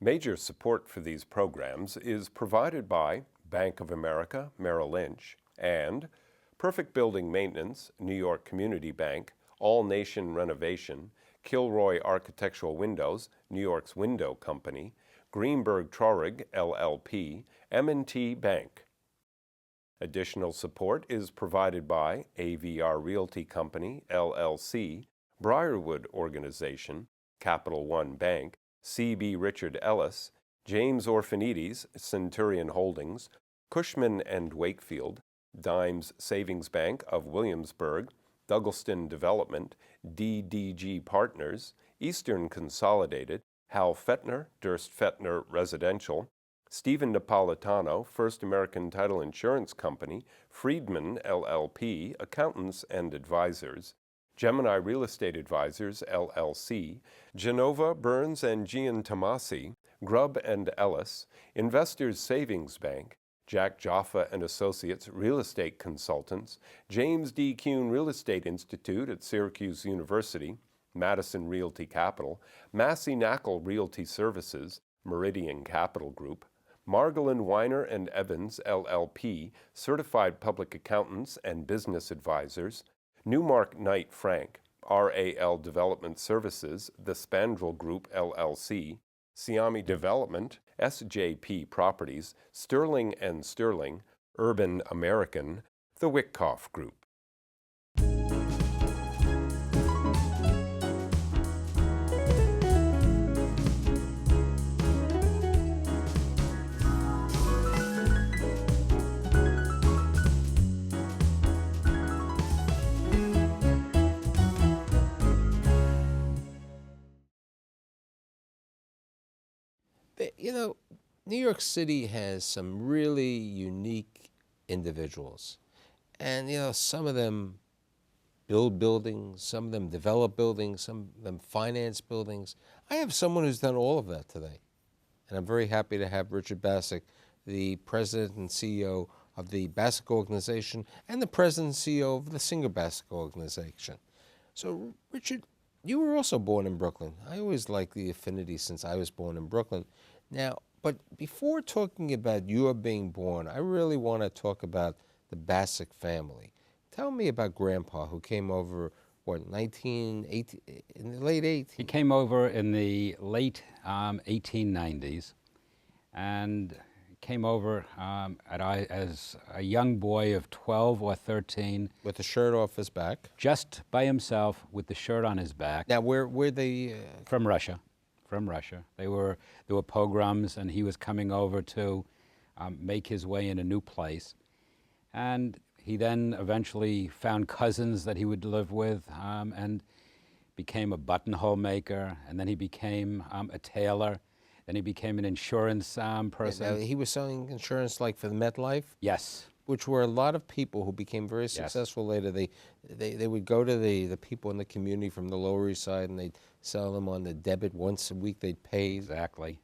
Major support for these programs is provided by Bank of America, Merrill Lynch, and Perfect Building Maintenance, New York Community Bank, All Nation Renovation, Kilroy Architectural Windows, New York's Window Company, Greenberg Traurig, LLP, M&T Bank. Additional support is provided by AVR Realty Company, LLC, Briarwood Organization, Capital One Bank, C.B. Richard Ellis, James Orphanides, Centurion Holdings, Cushman & Wakefield, Dimes Savings Bank of Williamsburg, Douglaston Development, DDG Partners, Eastern Consolidated, Hal Fettner, Durst Fettner Residential, Stephen Napolitano, First American Title Insurance Company, Friedman, LLP, Accountants and Advisors, Gemini Real Estate Advisors, LLC, Genova, Burns and Gian Tomasi, Grubb and Ellis, Investors Savings Bank, Jack Jaffa and Associates Real Estate Consultants, James D. Kuhn Real Estate Institute at Syracuse University, Madison Realty Capital, Massey Knackle Realty Services, Meridian Capital Group, Margolin Weiner and Evans, LLP, Certified Public Accountants and Business Advisors, Newmark Knight Frank, RAL Development Services, The Spandrel Group, LLC, Siami Development, SJP Properties, Sterling & Sterling, Urban American, The Wickoff Group. You know, New York City has some really unique individuals. And, you know, some of them build buildings, some of them develop buildings, some of them finance buildings. I have someone who's done all of that today. And I'm very happy to have Richard Bassuk, the president and CEO of the Bassuk Organization and the president and CEO of the Singer Bassuk Organization. So, Richard, you were also born in Brooklyn. I always liked the affinity since I was born in Brooklyn. Now, but before talking about your being born, I really want to talk about the Bassuk family. Tell me about Grandpa, who came over, what, in the late 80s? He came over in the late 1890s and came over as a young boy of 12 or 13. With the shirt off his back? Just by himself with the shirt on his back. Now, where they... From Russia. From Russia. There were pogroms, and he was coming over to make his way in a new place. And he then eventually found cousins that he would live with and became a buttonhole maker, and then he became a tailor. Then he became an insurance person. Now, he was selling insurance like for the MetLife? Yes. Which were a lot of people who became very successful later. They would go to the people in the community from the Lower East Side, and they'd sell them on the debit once a week. They'd pay. Exactly.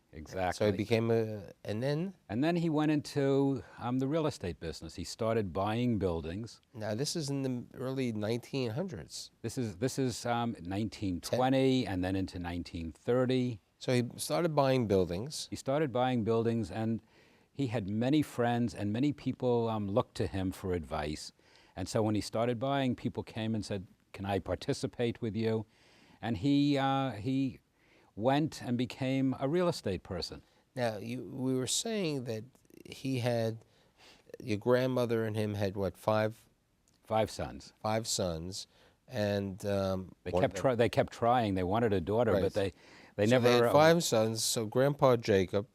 So he became and then he went into the real estate business. He started buying buildings. Now this is in the early 1900s. This is 1920 and then into 1930. So he started buying buildings. He started buying buildings, and he had many friends, and many people looked to him for advice. And so when he started buying, people came and said, "Can I participate with you?" And he went and became a real estate person. Now, we were saying that he had, your grandmother and him had what, five sons. 5 sons, and they kept trying. They wanted a daughter, right. but they so never. They had 5 sons. So Grandpa Jacob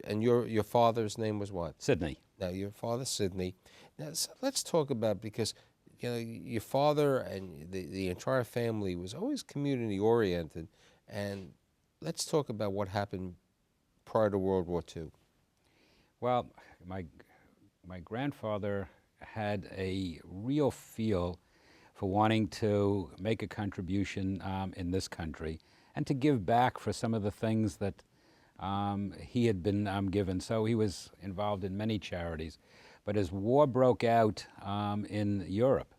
and your father's name was what? Sidney. Now your father Sidney. Now so let's talk about, because you know your father and the entire family was always community oriented, and let's talk about what happened prior to World War II. Well, my grandfather had a real feel for wanting to make a contribution in this country and to give back for some of the things that he had been given. So he was involved in many charities. But as war broke out in Europe,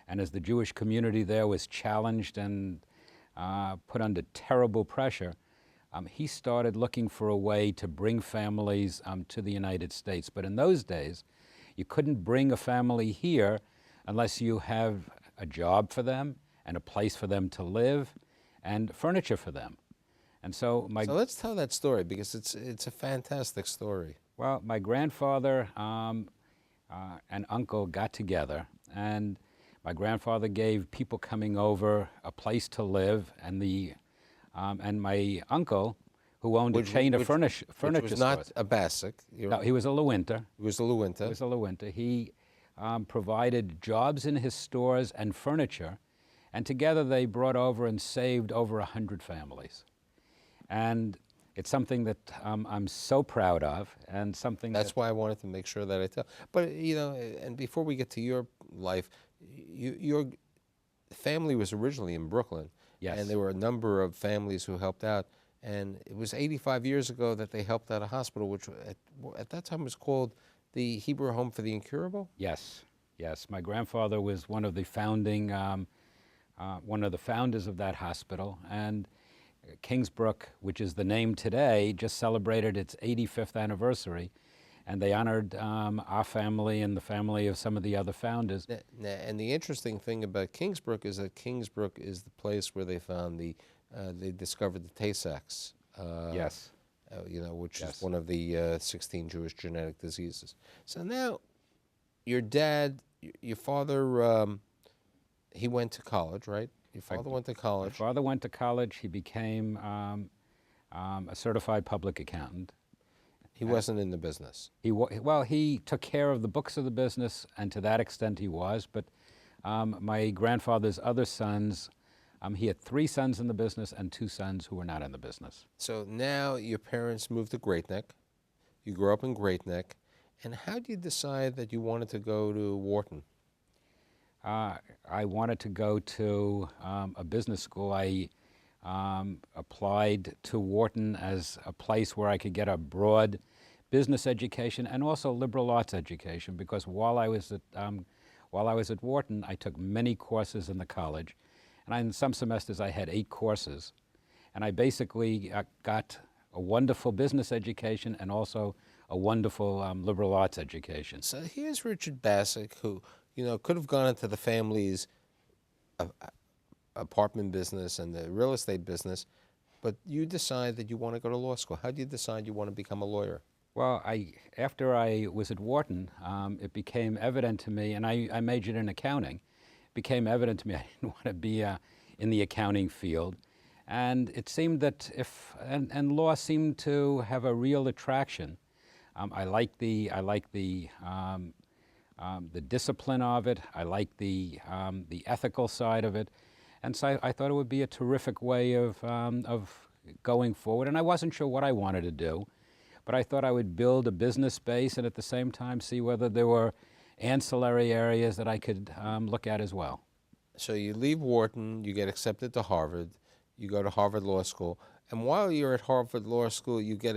and as the Jewish community there was challenged and put under terrible pressure, he started looking for a way to bring families to the United States. But in those days, you couldn't bring a family here unless you have a job for them and a place for them to live and furniture for them. And so So let's tell that story, because it's a fantastic story. well, my grandfather and uncle got together, and my grandfather gave people coming over a place to live, and and my uncle, who owned a chain of furniture Which was not stores. a Bassuk. No, he was a Lewinter. He was a Lewinter. He was a Lewinter. He provided jobs in his stores and furniture, and together they brought over and saved over 100 families. And it's something that I'm so proud of, and something That's why I wanted to make sure that I tell. But, you know, and before we get to your life, your family was originally in Brooklyn. Yes. And there were a number of families who helped out. And it was 85 years ago that they helped out a hospital, which at that time was called the Hebrew Home for the Incurable. Yes, yes. My grandfather was one of the founding, one of the founders of that hospital, and Kingsbrook, which is the name today, just celebrated its 85th anniversary, and they honored our family and the family of some of the other founders. And the interesting thing about Kingsbrook is that Kingsbrook is the place where they found they discovered the Tay-Sachs. Yes. You know, which Yes. is one of the 16 Jewish genetic diseases. So now, your dad, your father, he went to college, right? Your father went to My college. father went to college. He became a certified public accountant. He wasn't in the business. Well, he took care of the books of the business, and to that extent he was. But my grandfather's other sons, he had 3 sons in the business and 2 sons who were not in the business. So now your parents moved to Great Neck. You grew up in Great Neck. And how did you decide that you wanted to go to Wharton? I wanted to go to a business school. I applied to Wharton as a place where I could get a broad business education and also liberal arts education, because while I was at Wharton, I took many courses in the college, and in some semesters I had 8 courses, and I basically got a wonderful business education and also a wonderful liberal arts education. So here's Richard Bassuk, who, you know, could have gone into the family's apartment business and the real estate business, but you decide that you want to go to law school. How do you decide you want to become a lawyer? Well, after I was at Wharton, it became evident to me, and I majored in accounting, it became evident to me I didn't want to be in the accounting field. And it seemed that and law seemed to have a real attraction. I like the discipline of it. I like the ethical side of it, and so I thought it would be a terrific way of going forward. And I wasn't sure what I wanted to do, but I thought I would build a business base and at the same time see whether there were ancillary areas that I could look at as well. So you leave Wharton, you get accepted to Harvard, you go to Harvard Law School, and while you're at Harvard Law School, you get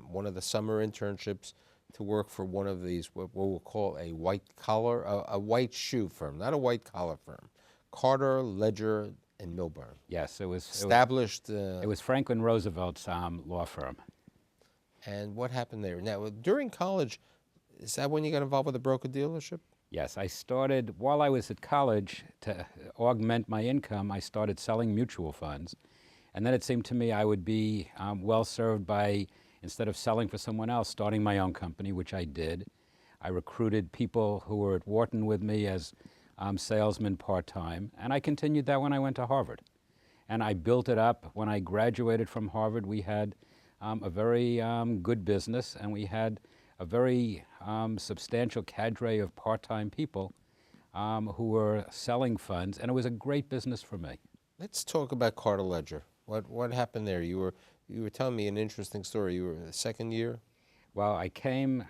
one of the summer internships to work for one of these, what we'll call a white collar, a white shoe firm, not a white collar firm, Carter, Ledger, and Milburn. Yes, it was Established. It was Franklin Roosevelt's law firm. And what happened there? Now, during college, is that when you got involved with a broker dealership? Yes, I started, while I was at college, to augment my income, I started selling mutual funds. And then it seemed to me I would be well served by, instead of selling for someone else, starting my own company, which I did. I recruited people who were at Wharton with me as salesmen part-time, and I continued that when I went to Harvard. And I built it up. When I graduated from Harvard, we had a very good business, and we had a very substantial cadre of part-time people who were selling funds, and it was a great business for me. Let's talk about Carter Ledger. What happened there? You were telling me an interesting story. You were in the second year? Well, I came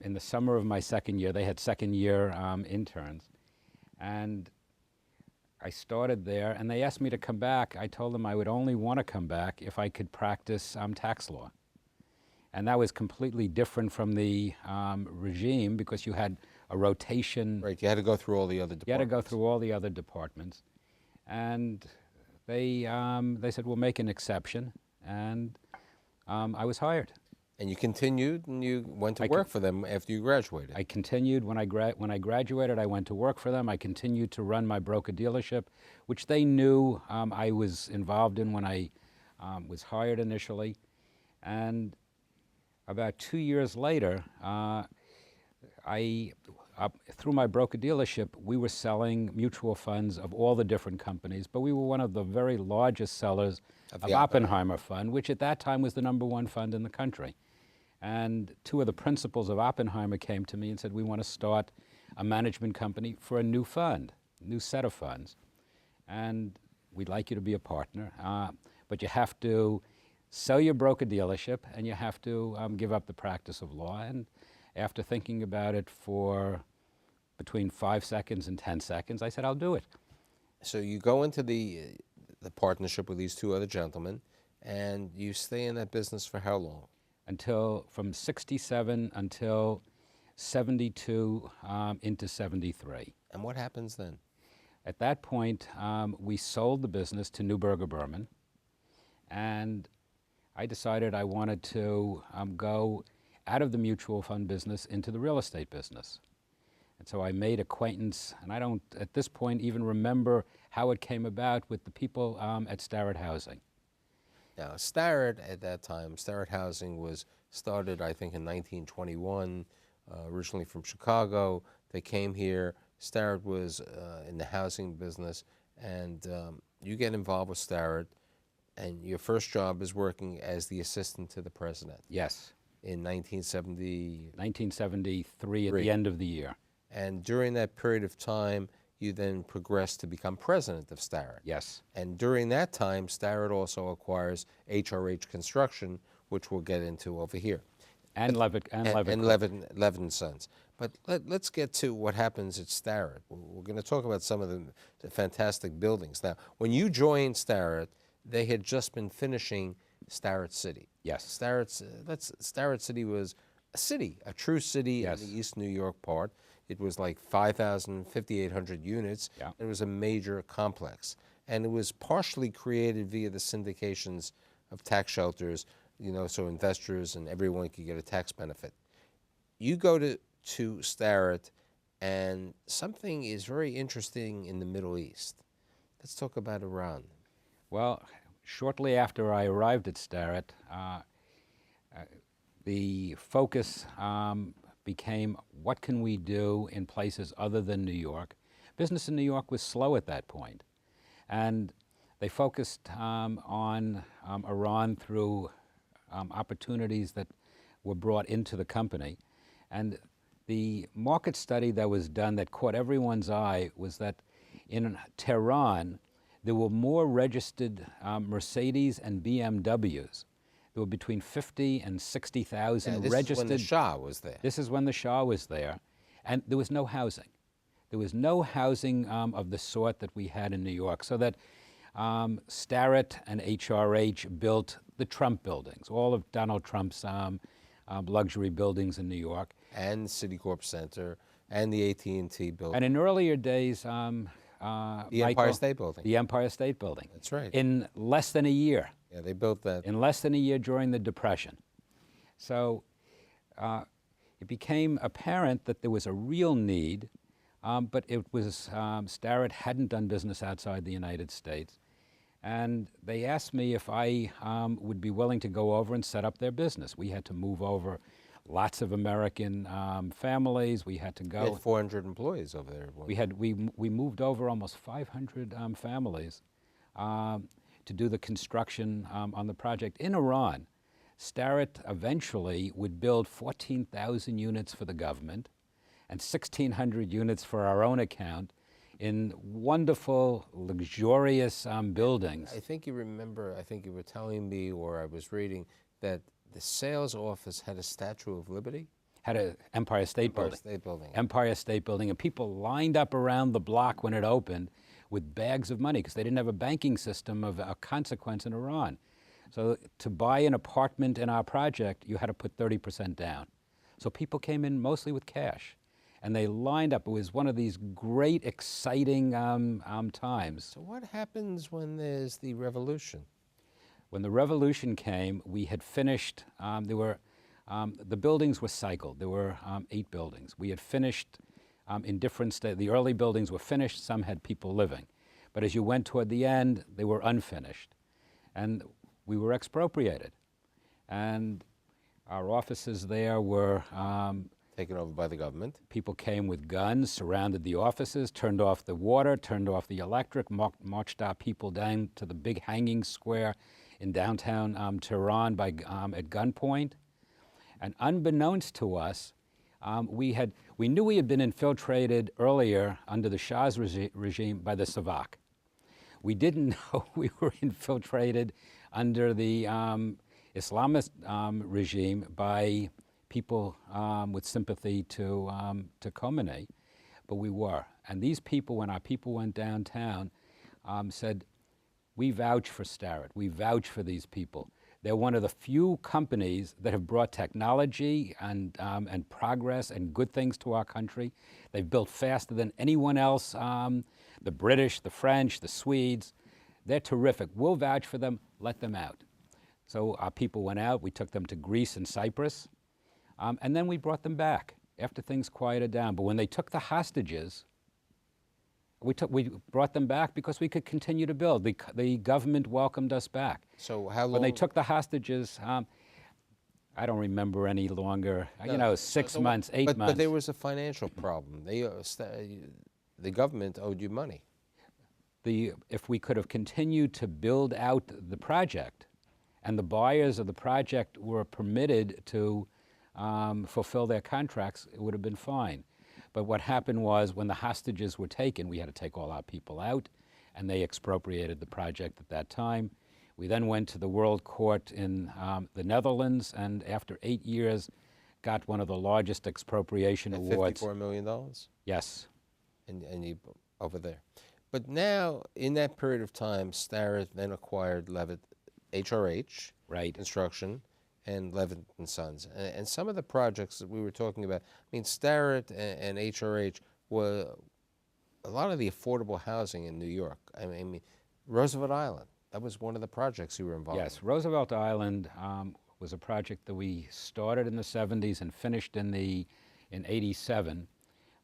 in the summer of my second year. They had second-year interns, and I started there, and they asked me to come back. I told them I would only want to come back if I could practice tax law. And that was completely different from the regime, because you had a rotation. Right, you had to go through all the other departments. You had to go through all the other departments. And they said, we'll make an exception, and I was hired. And you continued, and you went to work for them after you graduated. I continued. When I graduated, I went to work for them. I continued to run my broker dealership, which they knew I was involved in when I was hired initially. And about 2 years later, through my broker dealership, we were selling mutual funds of all the different companies, but we were one of the very largest sellers of the Oppenheimer Fund, which at that time was the #1 fund in the country. And two of the principals of Oppenheimer came to me and said, we want to start a management company for a new fund, new set of funds. And we'd like you to be a partner, but you have to sell your broker dealership and you have to give up the practice of law. And after thinking about it for between 5 seconds and 10 seconds, I said, I'll do it. So you go into the partnership with these two other gentlemen, and you stay in that business for how long? From 67 until 72 into 73. And what happens then? At that point, we sold the business to Neuberger Berman, and I decided I wanted to go out of the mutual fund business into the real estate business. And so I made acquaintance, and I don't at this point even remember how it came about, with the people at Starrett Housing. Now, Starrett at that time, Starrett Housing was started, I think, in 1921, originally from Chicago. They came here. Starrett was in the housing business, and you get involved with Starrett, and your first job is working as the assistant to the president. Yes. In 1970. 1973, at the end of the year. And during that period of time, you then progress to become president of Starrett. Yes. And during that time, Starrett also acquires HRH Construction, which we'll get into over here. And Levitt. And Levitt & Sons. But let's get to what happens at Starrett. We're going to talk about some of the fantastic buildings. Now, when you joined Starrett, they had just been finishing Starrett City. Yes. Starrett City was a city, a true city. Yes. In the East New York part. It was like 5,000, 5,800 units. Yeah. It was a major complex. And it was partially created via the syndications of tax shelters, so investors and everyone could get a tax benefit. You go to Starrett, and something is very interesting in the Middle East. Let's talk about Iran. Well, shortly after I arrived at Starrett, the focus became, what can we do in places other than New York? Business in New York was slow at that point. And they focused on Iran through opportunities that were brought into the company. And the market study that was done that caught everyone's eye was that in Tehran, there were more registered Mercedes and BMWs. There were between 50 and 60,000 registered. This is when the Shah was there. This is when the Shah was there. And there was no housing. There was no housing of the sort that we had in New York. So that Starrett and HRH built the Trump buildings, all of Donald Trump's luxury buildings in New York. And Citicorp Center, and the AT&T building. And in earlier days, the Empire State Building. The Empire State Building. That's right. In less than a year. Yeah, they built that. In less than a year during the Depression. So it became apparent that there was a real need, but it was, Starrett hadn't done business outside the United States. And they asked me if I would be willing to go over and set up their business. We had to move over lots of American families. We had to go. You had 400 employees over there. We moved over almost 500 families to do the construction on the project. In Iran, Starrett eventually would build 14,000 units for the government and 1,600 units for our own account in wonderful, luxurious buildings. I think you remember, I think you were telling me, or I was reading, that the sales office had a Statue of Liberty? Had an Empire State Building. Empire State Building. Empire State Building, and people lined up around the block when it opened with bags of money because they didn't have a banking system of consequence in Iran. So to buy an apartment in our project, you had to put 30% down. So people came in mostly with cash. and they lined up. It was one of these great, exciting times. So what happens when there's the revolution? When the revolution came, we had finished, the buildings were cycled. There were 8 buildings. We had finished in different states. The early buildings were finished, some had people living. But as you went toward the end, they were unfinished. And we were expropriated. And our offices there were Taken over by the government. people came with guns, surrounded the offices, turned off the water, turned off the electric, marched our people down to the big hanging square in downtown Tehran at gunpoint. And unbeknownst to us, we knew we had been infiltrated earlier under the Shah's regime by the Savak. We didn't know we were infiltrated under the Islamist regime by people with sympathy to Khomeini, but we were. And these people, when our people went downtown, said, "We vouch for Starrett. We vouch for these people. They're one of the few companies that have brought technology and progress and good things to our country. They've built faster than anyone else, the British, the French, the Swedes. They're terrific. We'll vouch for them. Let them out." So our people went out. We took them to Greece and Cyprus, and then we brought them back after things quieted down. But when they took the hostages, we brought them back because we could continue to build. The government welcomed us back. So how long? When they took the hostages, I don't remember any longer, No, 6 months, 8 months. But there was a financial problem. The government owed you money. If we could have continued to build out the project, and the buyers of the project were permitted to fulfill their contracts, it would have been fine. But what happened was when the hostages were taken, we had to take all our people out, and they expropriated the project at that time. We then went to the World Court in the Netherlands, and after 8 years, got one of the largest expropriation At awards. $54 million? Yes. And you over there. But now, in that period of time, Starrett then acquired Levitt, HRH, Right. Construction, and Levitt and Sons. And some of the projects that we were talking about, I mean, Starrett and HRH were a lot of the affordable housing in New York. I mean, Roosevelt Island, that was one of the projects you were involved Yes, in. Roosevelt Island was a project that we started in the 70s and finished in 87.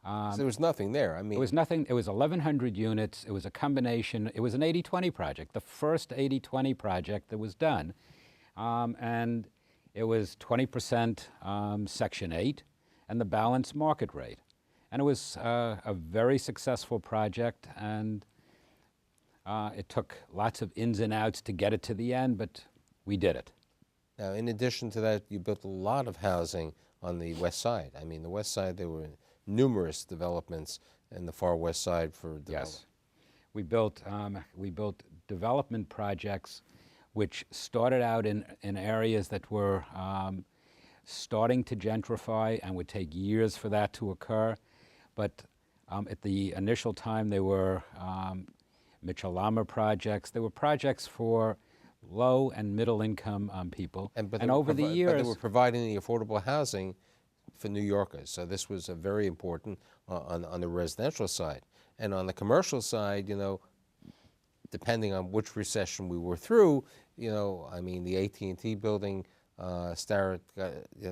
So there was nothing there. I mean, It was nothing. It was 1,100 units. It was a combination. It was an 80-20 project, the first 80-20 project that was done. And it was 20% Section 8 and the balance market rate. And it was a very successful project, and it took lots of ins and outs to get it to the end, but we did it. now, in addition to that, you built a lot of housing on the west side. I mean, the west side, there were numerous developments in the far west side for development. Yes. We built development projects which started out in areas that were starting to gentrify and would take years for that to occur. But at the initial time, they were Mitchell-Lama projects. They were projects for low and middle income people. But And over the years, but they were providing the affordable housing for New Yorkers. So this was very important on the residential side. And on the commercial side, depending on which recession we were through, I mean, the AT&T building, Starrett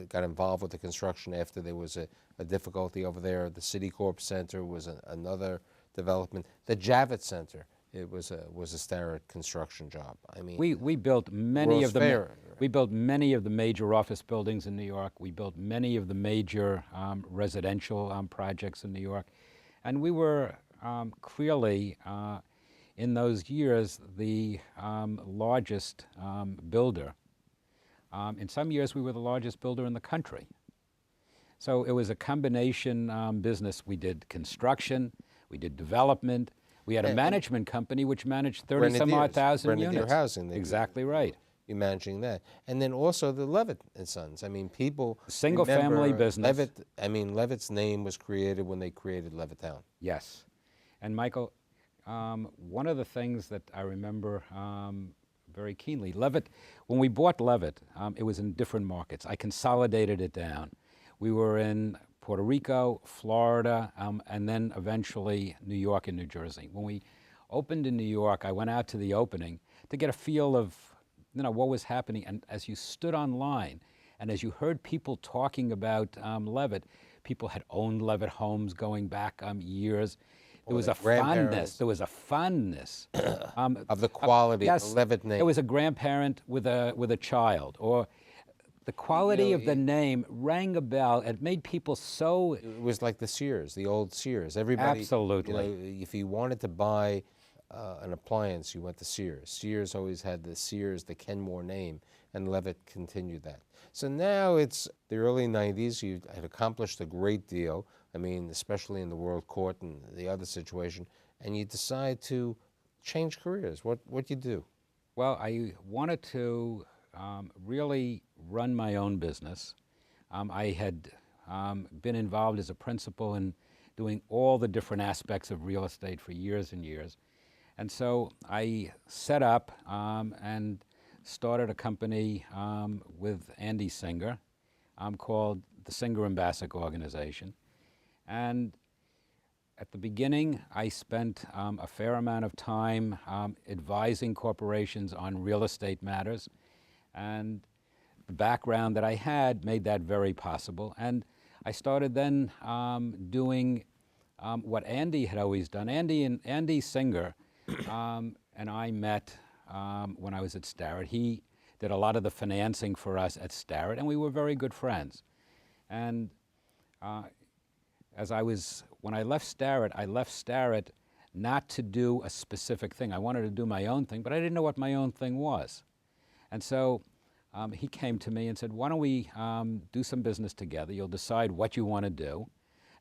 got involved with the construction after there was a difficulty over there. The Citicorp Center was another development. The Javits Center, it was a Starrett construction job. I mean, we built many Rose of the Fair. we built many of the major office buildings in New York. We built many of the major residential projects in New York, and we were clearly in those years the largest builder. In some years, we were the largest builder in the country. So it was a combination business. We did construction, we did development. We had a management company which managed 30-some-odd thousand Grenadier units. Housing. Exactly right. You're managing that. And then also the Levitt and Sons. I mean, people Single-family remember business. Levitt's name was created when they created Levittown. Yes. And Michael, one of the things that I remember very keenly, Levitt, when we bought Levitt, it was in different markets. I consolidated it down. We were in Puerto Rico, Florida, and then eventually New York and New Jersey. When we opened in New York, I went out to the opening to get a feel of what was happening. And as you stood online and as you heard people talking about Levitt, people had owned Levitt homes going back years. There was a fondness. There was a fondness of the quality yes, of the Levitt name. It was a grandparent with a child, or the quality of the name rang a bell. It made people so. It was like the Sears, the old Sears. Everybody, absolutely. If you wanted to buy an appliance, you went to Sears. Sears always had the Sears, the Kenmore name, and Levitt continued that. So now it's the early 90s. You had accomplished a great deal. I mean, especially in the World Court and the other situation, and you decide to change careers. What you do? Well, I wanted to really run my own business. I had been involved as a principal in doing all the different aspects of real estate for years and years. And so I set up and started a company with Andy Singer called the Singer and Bassuk Organization. And at the beginning, I spent a fair amount of time advising corporations on real estate matters. And the background that I had made that very possible. And I started then doing what Andy had always done. Andy Singer and I met when I was at Starrett. He did a lot of the financing for us at Starrett, and we were very good friends. And when I left Starrett not to do a specific thing. I wanted to do my own thing, but I didn't know what my own thing was. And so he came to me and said, why don't we do some business together? You'll decide what you want to do,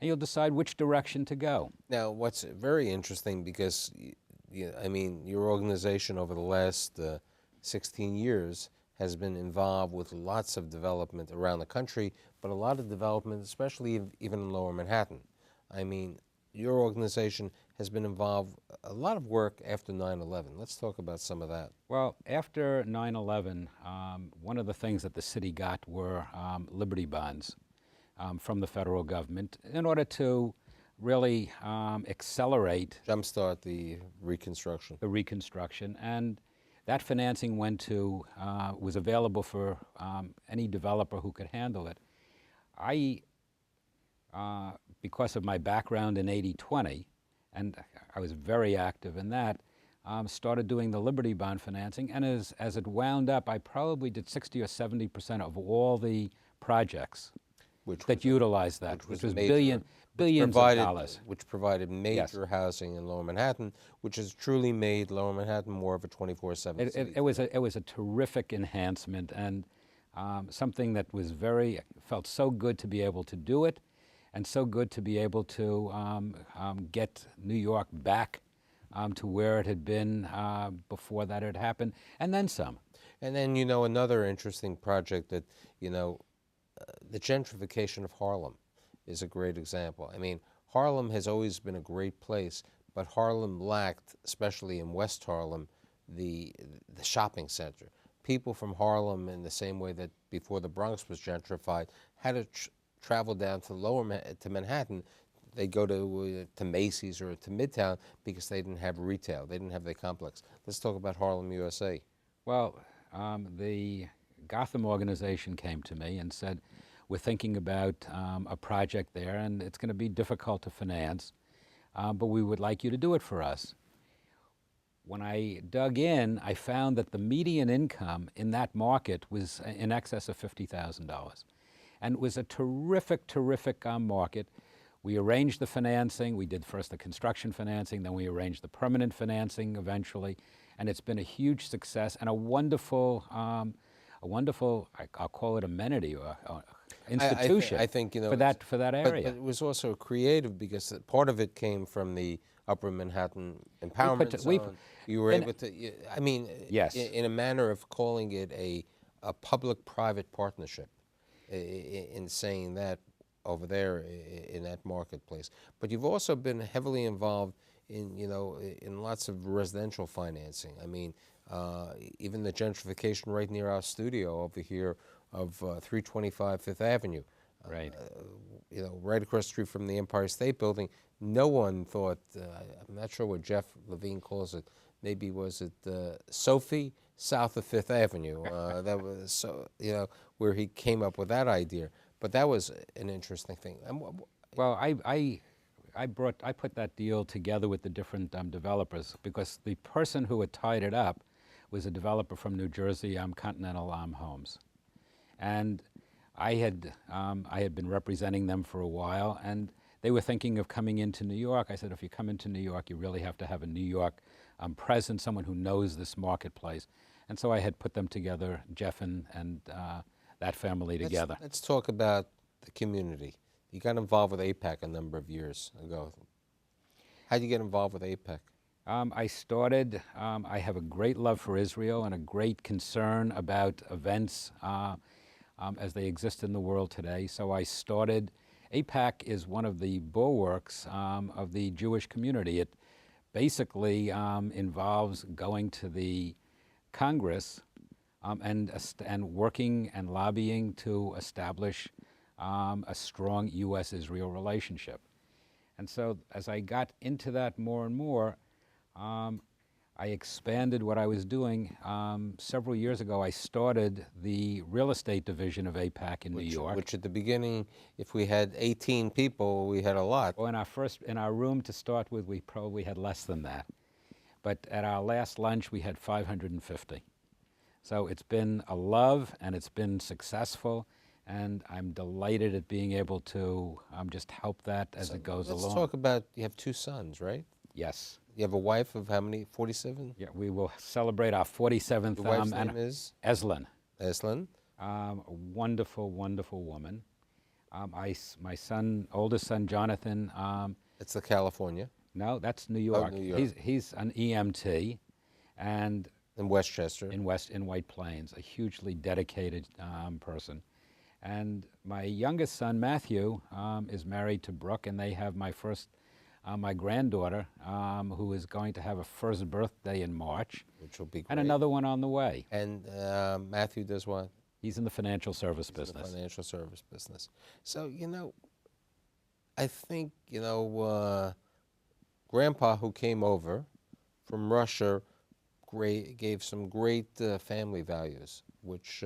and you'll decide which direction to go. Now, what's very interesting, because your organization over the last 16 years has been involved with lots of development around the country, but a lot of development, especially even in Lower Manhattan. I mean, your organization has been involved a lot of work after 9/11. Let's talk about some of that. Well, after 9/11, one of the things that the city got were Liberty bonds from the federal government in order to really accelerate jumpstart the reconstruction. And that financing was available for any developer who could handle it. I, because of my background in 80-20, and I was very active in that, started doing the Liberty bond financing, and as it wound up, I probably did 60 or 70% of all the projects that utilized that, which was billions of dollars. Which provided major housing in Lower Manhattan, which has truly made Lower Manhattan more of a 24/7 city. It was a terrific enhancement, and something that felt so good to be able to do it, and so good to be able to get New York back to where it had been before that had happened, and then some. And then, another interesting project that, the gentrification of Harlem is a great example. I mean, Harlem has always been a great place, but Harlem lacked, especially in West Harlem, the shopping center. People from Harlem, in the same way that before the Bronx was gentrified, had to travel down to Manhattan. They'd go to Macy's or to Midtown because they didn't have retail. They didn't have their complex. Let's talk about Harlem, USA. Well, the Gotham organization came to me and said, we're thinking about a project there, and it's going to be difficult to finance, but we would like you to do it for us. When I dug in, I found that the median income in that market was in excess of $50,000. And it was a terrific, terrific market. We arranged the financing. We did first the construction financing, then we arranged the permanent financing eventually, and it's been a huge success and a wonderful, I'll call it amenity or institution I think for that area. But it was also creative because part of it came from the Upper Manhattan Empowerment Zone. You were able to, yes. in a manner of calling it a public-private partnership, in saying that over there in that marketplace. But you've also been heavily involved in lots of residential financing. I mean, even the gentrification right near our studio over here of 325 Fifth Avenue. Right. Right across the street from the Empire State Building. No one thought, I'm not sure what Jeff Levine calls it, maybe was it Sophie, south of Fifth Avenue. That was, where he came up with that idea. But that was an interesting thing. Well, I put that deal together with the different developers because the person who had tied it up was a developer from New Jersey, Continental Homes, and I had been representing them for a while, and they were thinking of coming into New York. I said, if you come into New York, you really have to have a New York presence, someone who knows this marketplace, and so I had put them together, Jeff and that family together. Let's talk about the community. You got involved with AIPAC a number of years ago. How did you get involved with AIPAC? I have a great love for Israel and a great concern about events as they exist in the world today. So I started, AIPAC is one of the bulwarks of the Jewish community. It basically involves going to the Congress and working and lobbying to establish a strong U.S.-Israel relationship. And so as I got into that more and more, I expanded what I was doing. Several years ago, I started the real estate division of AIPAC in New York. Which at the beginning, if we had 18 people, we had a lot. Well, in our room to start with, we probably had less than that. But at our last lunch, we had 550. So it's been a love, and it's been successful, and I'm delighted at being able to just help that as it goes along. Let's talk about, you have 2 sons, right? Yes. You have a wife of how many, 47? Yeah, we will celebrate our 47th. Your wife's name is? Eslin. Eslin. A wonderful, wonderful woman. My oldest son, Jonathan. It's the California. No, that's New York. Oh, New York. He's an EMT, and In Westchester. in White Plains, a hugely dedicated person. And my youngest son, Matthew, is married to Brooke, and they have my granddaughter, who is going to have a first birthday in March. Which will be great. And another one on the way. And Matthew does what? He's in the financial service business. The financial service business. So, I think, Grandpa, who came over from Russia, gave some great family values, which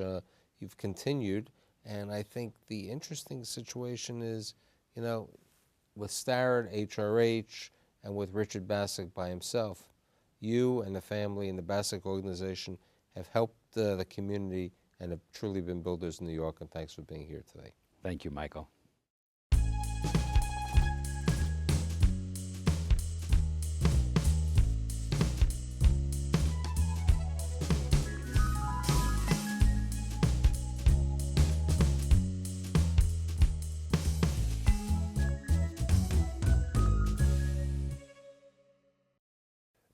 you've continued. And I think the interesting situation is, with Starrett, HRH, and with Richard Bassuk by himself, you and the family and the Bassuk organization have helped the community and have truly been builders in New York, and thanks for being here today. Thank you, Michael.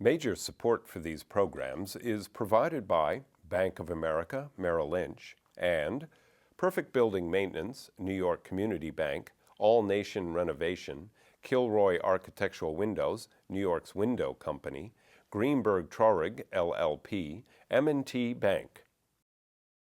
Major support for these programs is provided by Bank of America, Merrill Lynch, and Perfect Building Maintenance, New York Community Bank, All Nation Renovation, Kilroy Architectural Windows, New York's Window Company, Greenberg Traurig, LLP, M&T Bank.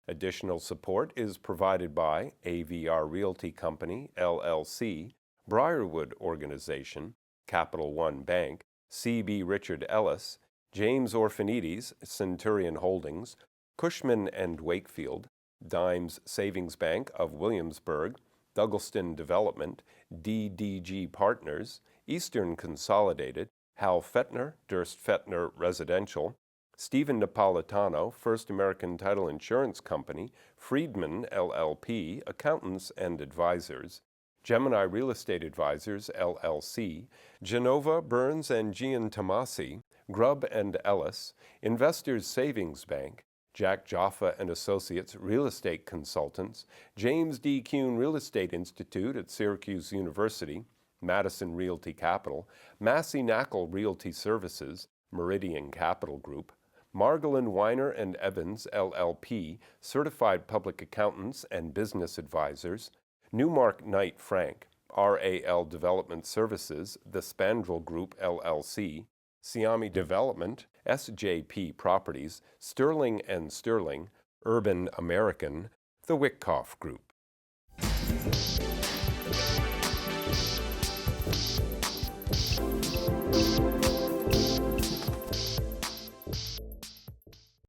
Additional support is provided by AVR Realty Company, LLC, Briarwood Organization, Capital One Bank, C.B. Richard Ellis, James Orphanides, Centurion Holdings, Cushman & Wakefield, Dimes Savings Bank of Williamsburg, Douglaston Development, DDG Partners, Eastern Consolidated, Hal Fettner, Durst Fettner Residential, Stephen Napolitano, First American Title Insurance Company, Friedman, LLP, Accountants and Advisors, Gemini Real Estate Advisors, LLC, Genova, Burns and Giantomasi, Grubb and Ellis, Investors Savings Bank, Jack Jaffa and Associates Real Estate Consultants, James D. Kuhn Real Estate Institute at Syracuse University, Madison Realty Capital, Massey Knackle Realty Services, Meridian Capital Group, Margolin Weiner and Evans, LLP, Certified Public Accountants and Business Advisors, Newmark Knight Frank, RAL Development Services, The Spandrel Group, LLC, Siami Development, SJP Properties, Sterling & Sterling, Urban American, The Wickoff Group.